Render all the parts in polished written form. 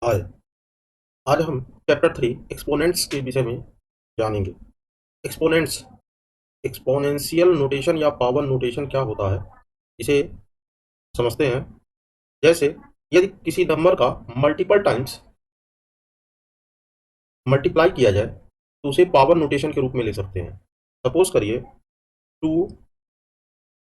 हाय। आज हम chapter 3 exponents के विषय में जानेंगे। एक्सपोनेंट्स एक्सपोनेंशियल नोटेशन या पावर नोटेशन क्या होता है, इसे समझते हैं। जैसे यदि किसी नंबर का मल्टीपल टाइम्स मल्टीप्लाई किया जाए तो उसे पावर नोटेशन के रूप में ले सकते हैं। सपोज करिए 2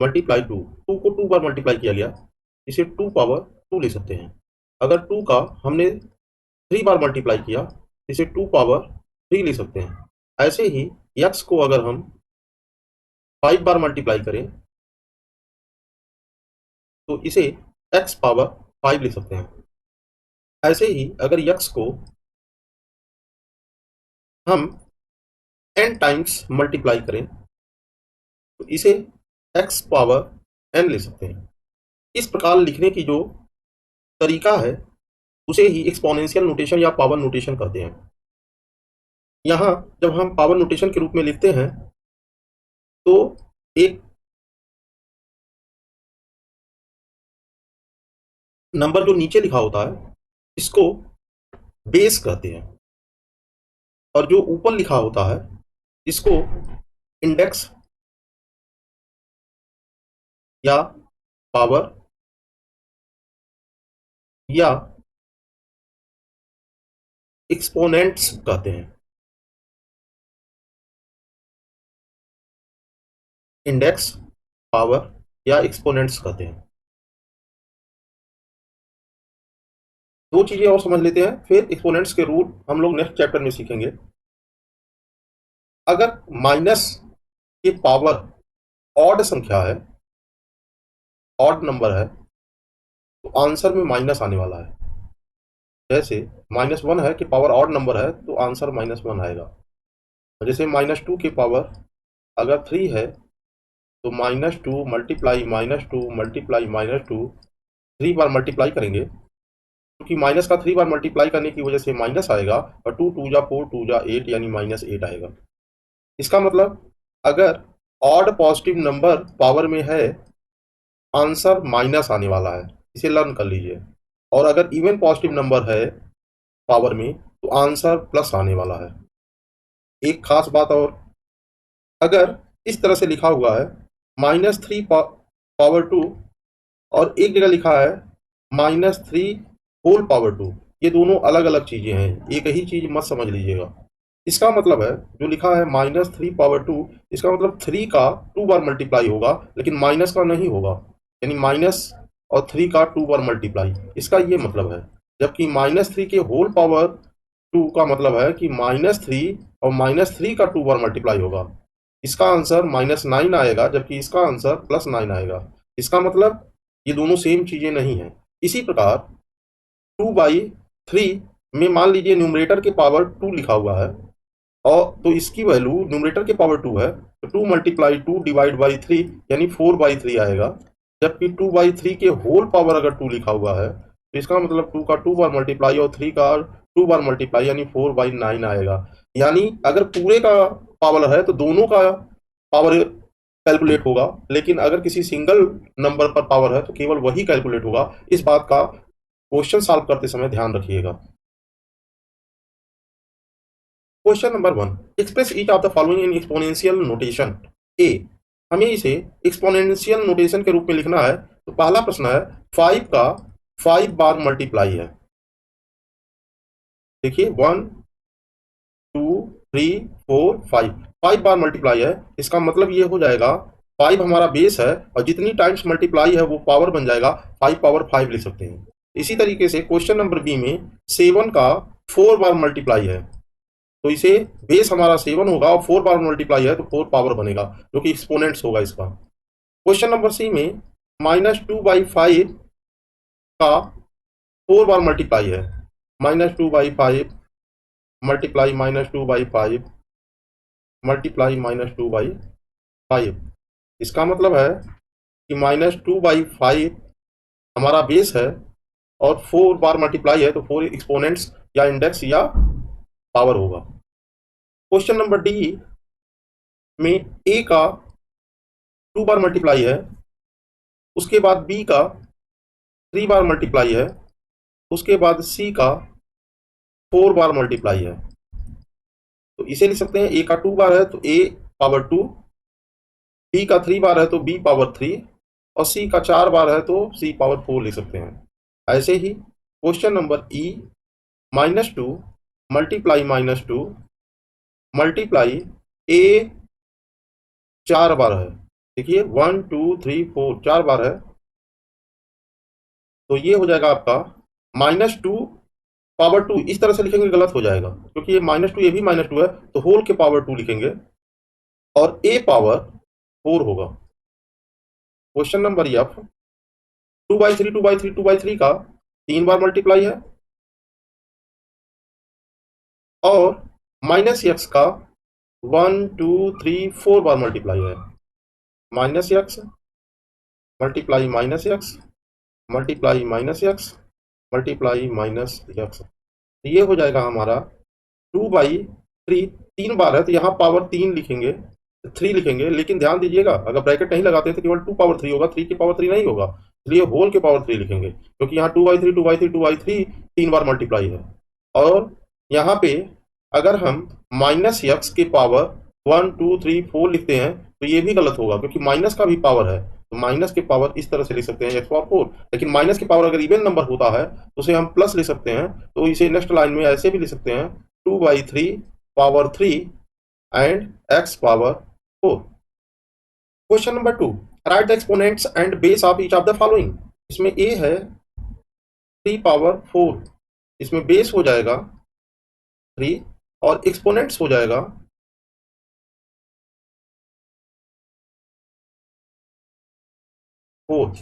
मल्टीप्लाई 2, 2 को 2 बार मल्टीप्लाई किया गया, इसे 2 पावर 2 ले सकते हैं। अगर 2 का हमने 3 बार मल्टीप्लाई किया, इसे 2 पावर 3 ले सकते हैं। ऐसे ही यक्स को अगर हम 5 बार मल्टीप्लाई करें तो इसे एक्स पावर 5 ले सकते हैं। ऐसे ही अगर यक्स को हम n टाइम्स मल्टीप्लाई करें तो इसे एक्स पावर n ले सकते हैं। इस प्रकार लिखने की जो तरीका है उसे ही एक्सपोनेंशियल नोटेशन या पावर नोटेशन कहते हैं। यहाँ जब हम पावर नोटेशन के रूप में लिखते हैं तो एक नंबर जो नीचे लिखा होता है इसको बेस कहते हैं, और जो ऊपर लिखा होता है इसको इंडेक्स या पावर या एक्सपोनेंट्स कहते हैं। इंडेक्स, पावर या एक्सपोनेंट्स कहते हैं। दो चीजें और समझ लेते हैं, फिर एक्सपोनेंट्स के रूल हम लोग नेक्स्ट चैप्टर में सीखेंगे। अगर माइनस की पावर ऑड संख्या है, ऑड नंबर है, तो आंसर में माइनस आने वाला है। जैसे -1 है कि पावर ऑड नंबर है तो आंसर -1 आएगा। जैसे -2 की पावर अगर 3 है तो -2 मल्टीप्लाई -2 मल्टीप्लाई -2 3 बार मल्टीप्लाई करेंगे, क्योंकि माइनस का 3 बार मल्टीप्लाई करने की वजह से माइनस आएगा, और 2 2 जा 4 2 जा 8 यानी -8 आएगा। इसका मतलब अगर ऑड पॉजिटिव नंबर पावर में है, आंसर माइनस आने वाला है, इसे लर्न कर लीजिए। और अगर इवन पॉजिटिव नंबर है पावर में तो आंसर प्लस आने वाला है। एक खास बात और, अगर इस तरह से लिखा हुआ है -3 पावर 2 और एक जगह लिखा है -3 होल पावर 2, ये दोनों अलग अलग चीजें हैं, एक ही चीज मत समझ लीजिएगा। इसका मतलब है जो लिखा है -3 पावर 2, इसका मतलब 3 का 2 बार मल्टीप्लाई होगा, लेकिन माइनस का नहीं होगा। यानी माइनस और 3 का 2 बार मल्टीप्लाई, इसका ये मतलब है। जबकि -3 के होल पावर 2 का मतलब है कि -3 और -3 का 2 बार मल्टीप्लाई होगा। इसका आंसर -9 आएगा, जबकि इसका आंसर +9 आएगा। इसका मतलब ये दोनों सेम चीजें नहीं है। इसी प्रकार 2/3 में मान लीजिए न्यूमरेटर के पावर 2 लिखा हुआ है, और तो इसकी वैल्यू न्यूमरेटर के पावर 2 है, तो 2 मल्टीप्लाई 2 डिवाइड बाई 3 यानी 4/3 आएगा। जबकि 2/3 के होल पावर अगर 2 लिखा हुआ है तो इसका मतलब 2 का 2 बार मल्टीप्लाई और 3 का 2 बार मल्टीप्लाई यानी 4/9 आएगा। यानी अगर पूरे का पावर है तो दोनों का पावर कैलकुलेट होगा, लेकिन अगर किसी सिंगल नंबर पर पावर है तो केवल वही कैलकुलेट होगा। इस बात का क्वेश्चन सॉल्व करते समय ध्यान रखिएगा। Question number 1, express each of the following in exponential notation. A, हमें इसे एक्सपोनेंशियल नोटेशन के रूप में लिखना है। तो पहला प्रश्न है 5 का 5 बार मल्टीप्लाई है। देखिए 1 2 3 4 5, 5 बार मल्टीप्लाई है। इसका मतलब ये हो जाएगा 5 हमारा बेस है, और जितनी टाइम्स मल्टीप्लाई है वो पावर बन जाएगा, 5 पावर 5 लिख सकते हैं। इसी तरीके से क्वेश्चन नंबर बी में 7 का 4 बार मल्टीप्लाई है, तो इसे बेस हमारा 7 होगा और 4 बार मल्टीप्लाई है तो 4 पावर बनेगा, जो कि एक्सपोनेंट्स होगा इसका। क्वेश्चन नंबर सी में -2/5 का 4 बार मल्टीप्लाई है। -2/5 मल्टीप्लाई -2/5 मल्टीप्लाई -2/5। इसका मतलब है कि -2/5 हमारा बेस है और 4 बार मल्टीप्लाई है तो 4 एक्सपोनेंट्स या इंडेक्स या पावर होगा। क्वेश्चन नंबर डी में ए का 2 बार मल्टीप्लाई है, उसके बाद बी का 3 बार मल्टीप्लाई है, उसके बाद सी का 4 बार मल्टीप्लाई है, तो इसे लिख सकते हैं a का 2 बार है तो a पावर 2, b का 3 बार है तो b पावर 3, और c का 4 बार है तो c पावर 4 लिख सकते हैं। ऐसे ही question number e -2 multiply -2 multiply a 4 बार है, देखिए 1 2 3 4 4 बार है, तो ये हो जाएगा आपका -2 पावर 2। इस तरह से लिखेंगे गलत हो जाएगा, क्योंकि ये -2 ये भी -2 है, तो होल के पावर 2 लिखेंगे और a पावर 4 होगा। क्वेश्चन नंबर एफ 2/3 2/3 2/3 का 3 बार मल्टीप्लाई है, और -x का 1 2 3 4 बार मल्टीप्लाई है। -x multiply -x multiply -x multiply -x, तो ये हो जाएगा हमारा 2/3। 3 बार है तो यहाँ पावर 3 लिखेंगे, 3 लिखेंगे, लेकिन ध्यान दीजिएगा अगर ब्रैकेट नहीं लगाते हैं तो केवल 2 पावर 3 होगा, 3 की पावर 3 नहीं होगा, इसलिए होल के पावर 3 लिखेंगे, क्योंकि यहाँ 2/3 2/3 2/3 3 बार मल्टीप्लाई है। और यहाँ पे अगर हम -x के पावर 1 2 3 4 लिखते हैं तो ये भी गलत होगा, क्योंकि माइनस का भी पावर है, तो माइनस के पावर इस तरह से लिख सकते हैं x पावर 4। लेकिन माइनस के पावर अगर इवन नंबर होता है तो उसे हम प्लस लिख सकते हैं, तो इसे नेक्स्ट लाइन में ऐसे भी लिख सकते हैं 2/3 power 3 and x power 4। Question number 2, right the exponents and base of each of the following. इसमें a है 3 पावर 4, इसमें बेस हो जाएगा 3 और एक्सपोनेंट्स हो जाएगा 4।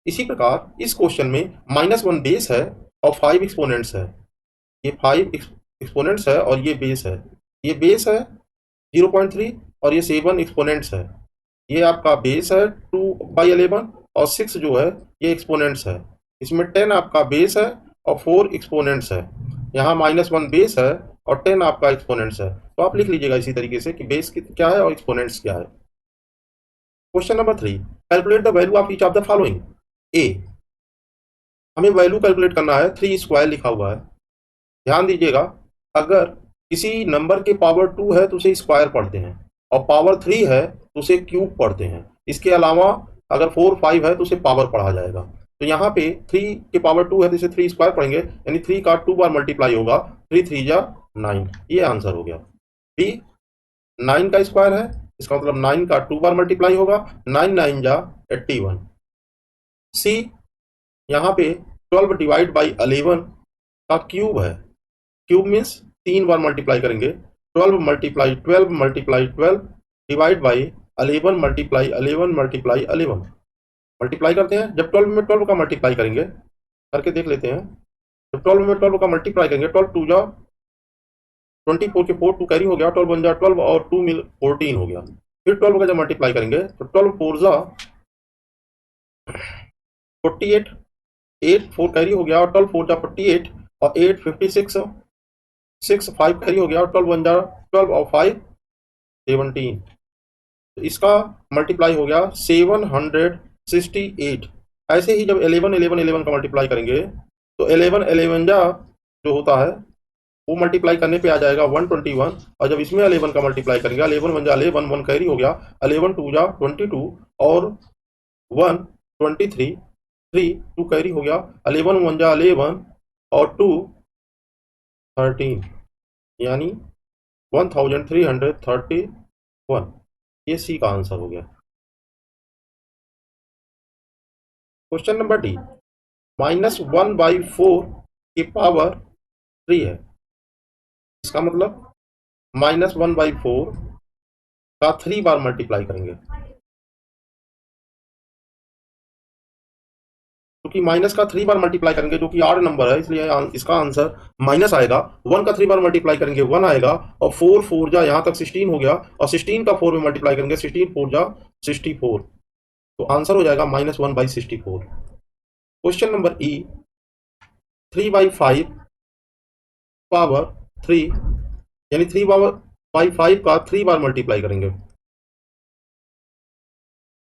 इसी प्रकार इस क्वेश्चन में -1 बेस है और 5 एक्सपोनेंट्स है, ये 5 एक्सपोनेंट्स है और ये बेस है, ये बेस है 0.3 और ये 7 एक्सपोनेंट्स है, ये आपका बेस है 2/11 और 6 जो है ये एक्सपोनेंट्स है। इसमें 10 आपका बेस है और 4 एक्सपोनेंट्स है, यहाँ -1 बेस है और 10 आपका एक्सपोनेंट्स है, तो आप लिख लीजिएगा इसी तरीके से कि बेस क्या है और एक्सपोनेंट्स क्या है। Question number 3, calculate the value of each of the following. A, हमें वैल्यू कैलकुलेट करना है, 3 स्क्वायर लिखा हुआ है, ध्यान दीजिएगा अगर किसी नंबर के पावर 2 है तो उसे स्क्वायर पढ़ते हैं, और पावर 3 है तो उसे क्यूब पढ़ते हैं। इसके अलावा अगर 4 5 है तो उसे पावर पढ़ा जाएगा, तो यहाँ पे 3 के पावर 2 है तो इसे 3 स्क्वायर पढ़ेंगे, यानी 3 का 2 बार मल्टीप्लाई होगा, 3 3 जा 9, ये आंसर हो गया। बी 9 का स्क्वायर है, इसका मतलब 9 का 2 बार मल्टीप्लाई होगा, 9 9 जा 81। सी यहाँ पे 12 डिवाइड बाई 11 का क्यूब है, क्यूब मीन्स 3 बार मल्टीप्लाई करेंगे, 12 multiply 12 multiply 12 divide by 11 multiply 11 multiply 11। Multiply करते हैं, जब 12 में 12 का मल्टीप्लाई करेंगे, करके देख लेते हैं, जब 12 में 12 का मल्टीप्लाई करेंगे, 12 2 जा 24 के 4 2 कैरी हो गया, 12 1 जा 12 और 2 मिल 14 हो गया। फिर 12 का जब मल्टीप्लाई करेंगे तो 12 4 जा 48, 8 4 कैरी हो गया और 12 4 जा 48 और 8 56, 6 5 कैरी हो गया और 12 1 जा 12 और 5 17, तो इसका मल्टीप्लाई हो गया 768। ऐसे ही जब 11 11 11 का मल्टीप्लाई करेंगे तो 11 11 जा जो होता है वो मल्टीप्लाई करने पे आ जाएगा 121, और जब इसमें 11 का मल्टीप्लाई करेंगे 11 1 जा 11 1 कैरी हो गया, 11 2 जा 22 और 1 23 3 2 कैरी हो गया, 11 1 जा 11 और 2 13, यानी 1331, ये सी का आंसर हो गया। क्वेश्चन नंबर डी, -1/4 की पावर 3 है, इसका मतलब -1/4 का 3 बार मल्टीप्लाई करेंगे, क्योंकि माइनस का 3 बार मल्टीप्लाई करेंगे जो कि ऑड नंबर है, इसलिए इसका आंसर माइनस आएगा। 1 का 3 बार मल्टीप्लाई करेंगे 1 आएगा, और 4 4 जा यहाँ तक 16 हो गया, और 16 का 4 में मल्टीप्लाई करेंगे 16 4 जा 64, तो आंसर हो जाएगा -1/64। क्वेश्चन नंबर ई, 3/5 पावर 3, यानी 3/5 का 3 बार मल्टीप्लाई करेंगे,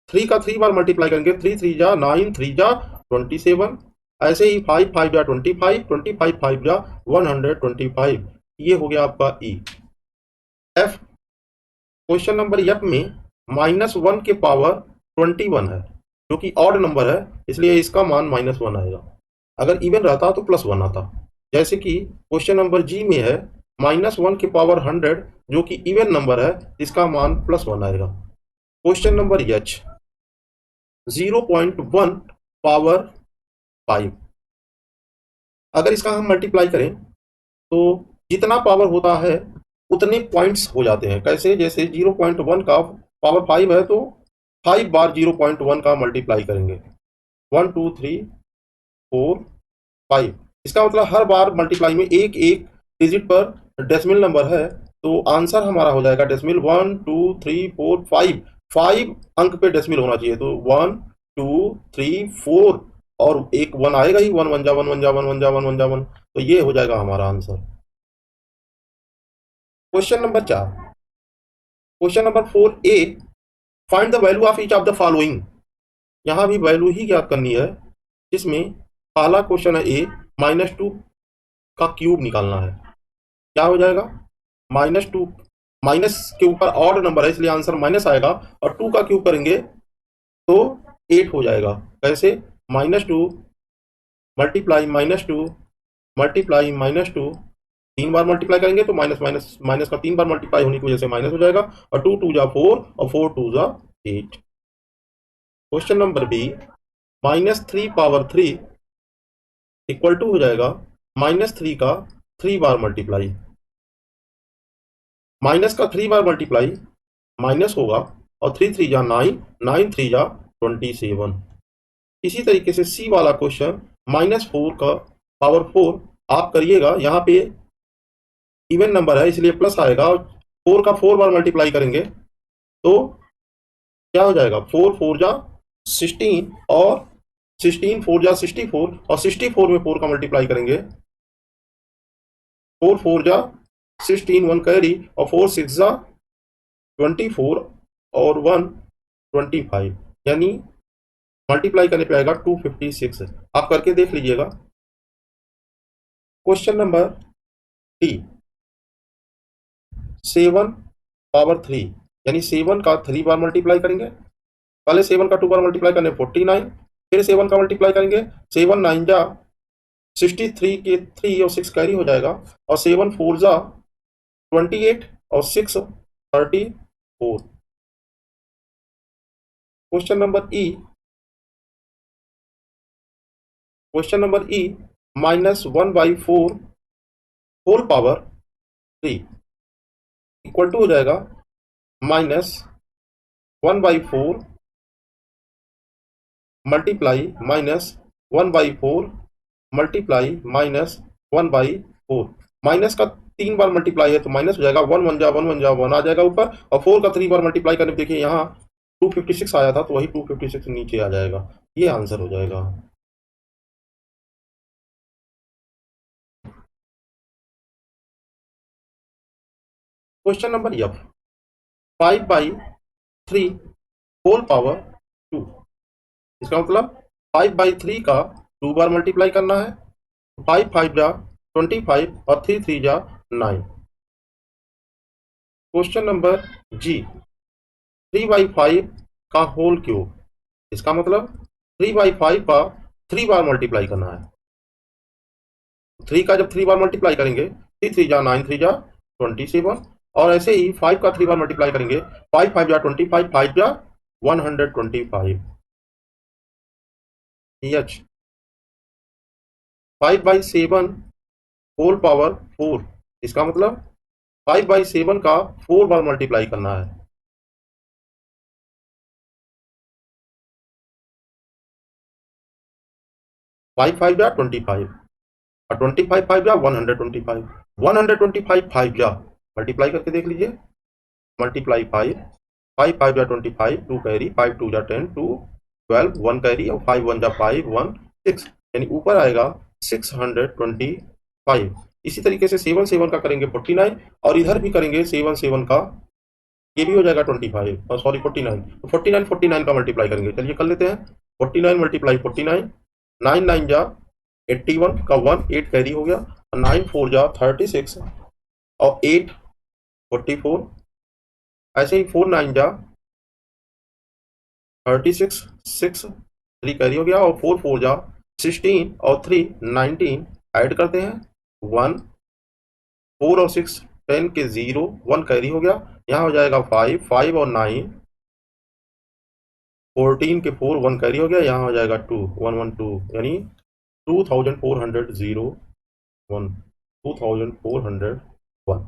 3 का 3 बार मल्टीप्लाई करेंगे, 3 3 जा 9 3 जा 27 ऐसे ही 5 5 जा 25, 25 5 जा 125, ये हो गया आपका ई। एफ, क्वेश्चन नंबर एफ में -1 के पावर 21 है, जो कि ऑड नंबर है, इसलिए इसका मान -1 आएगा। अगर इवन रहता तो +1 आता। जैसे कि क्वेश्चन नंबर जी में है -1 के पावर 100, जो कि इवन नंबर है, इसका मान +1 आएगा। क्वेश्चन नंबर एच 0.1 पावर 5, अगर इसका हम मल्टीप्लाई करें तो जितना पावर होता है उतने पॉइंट्स हो जाते हैं। कैसे? जैसे 0.1 का पावर 5 है तो 5 बार 0.1 का मल्टीप्लाई करेंगे, 1 2 3 4 5। इसका मतलब हर बार मल्टीप्लाई में एक एक डिजिट पर डेसिमल नंबर है, तो आंसर हमारा हो जाएगा डेसिमल 1 2 3 4 5। 5 अंक पे डेसिमल होना चाहिए, तो 1 2 3 4, और एक 1 आएगा ही, 1 1 जा 1 1 जा 1 1 जा 1 1 जा 1, तो ये हो जाएगा हमारा answer. Question number 4, question number 4 A, find the value of each of the following. यहाँ भी वैल्यू ही ज्ञात करनी है, जिसमें पहला क्वेश्चन है ए, -2 का क्यूब निकालना है। क्या हो जाएगा? -2, माइनस के ऊपर ऑड नंबर है इसलिए आंसर माइनस आएगा, और 2 का क्यूब करेंगे तो 8 हो जाएगा। कैसे? -2 मल्टीप्लाई -2 मल्टीप्लाई -2, 3 बार मल्टीप्लाई करेंगे तो माइनस माइनस माइनस का 3 बार मल्टीप्लाई होने की वजह से माइनस हो जाएगा, और 2 2 जा 4, और 4 2 जा 8। Question number B, -3 power 3 equal to हो जाएगा -3 का 3 बार मल्टीप्लाई। माइनस का 3 बार मल्टीप्लाई माइनस होगा, और 3 3 जा 9, 9 3 जा 27। इसी तरीके से सी वाला क्वेश्चन -4 का पावर 4 आप करिएगा, यहाँ पे इवन नंबर है इसलिए प्लस आएगा, और 4 का 4 बार मल्टीप्लाई करेंगे तो क्या हो जाएगा? 4 4 जा 16, और 16 4 जा 64, और 64 में 4 का मल्टीप्लाई करेंगे, 4 4 जा 16, 1 कैरी, और 4 6 जा 24, और 1 25, यानी मल्टीप्लाई करने पे आएगा 256। आप करके देख लीजिएगा। क्वेश्चन नंबर डी, 7 पावर 3, यानी 7 का 3 बार मल्टीप्लाई करेंगे। पहले 7 का 2 बार मल्टीप्लाई करने 49, फिर 7 का मल्टीप्लाई करेंगे, 7 9 जा 63 के 3 और 6 कैरी हो जाएगा, और 7 4 जा 28, और 6 34। Question number E, question number E, -1/4 whole power 3 equal to हो जाएगा -1/4 मल्टीप्लाई -1/4 मल्टीप्लाई -1/4। माइनस का 3 बार मल्टीप्लाई है तो माइनस हो जाएगा, 1 1 जा 1 1 जा 1 आ जाएगा ऊपर, और 4 का 3 बार मल्टीप्लाई करने पे देखिए यहाँ 256 आया था, तो वही 256 नीचे आ जाएगा। ये आंसर हो जाएगा। Question number F, 5/3 whole power 2, इसका मतलब 5/3 का 2 बार मल्टीप्लाई करना है, 5 5 जा 25, और 3 3 जा 9। क्वेश्चन नंबर जी, 3/5 का होल क्यूब, इसका मतलब 3/5 का 3 बार मल्टीप्लाई करना है। 3 का जब 3 बार मल्टीप्लाई करेंगे, 3 3 जा 9 3 जा 27, और ऐसे ही 5 का 3 बार मल्टीप्लाई करेंगे, 5 5 जा 25, 5 जा 125। एच 5/7 होल पावर 4, इसका मतलब 5/7 का 4 बार मल्टीप्लाई करना है। 5 5 जा 25, और 25 5 जा 125, 125 5 जा मल्टीप्लाई करके देख लीजिए, मल्टीप्लाई 5 5 5 जा 25, 2 कैरी, 5 2 जा 10, 2 12, 1 कैरी, और 5 1 जा 5 1 6, यानी ऊपर आएगा 625। इसी तरीके से 7 7 का करेंगे 49, और इधर भी करेंगे 7 7 का, ये भी हो जाएगा 25, और सॉरी 49, तो 49 49 का मल्टीप्लाई करेंगे। चलिए कर लेते हैं, 49 मल्टीप्लाई 49, 9 9 जा 81 का 1 8 कैरी हो गया, 9 4 जा 36 और 8 44, ऐसे ही 4 9 जा 36 6 3 कैरी हो गया और 4 4 जा 16 और 3 19, ऐड करते हैं 1 4 और 6 10 के 0 1 कैरी हो गया, यहाँ हो जाएगा 5 5 और 9 14 के 4 1 कैरी हो गया, यहाँ हो जाएगा 2 1 1 2, यानी 2400 0 1 2401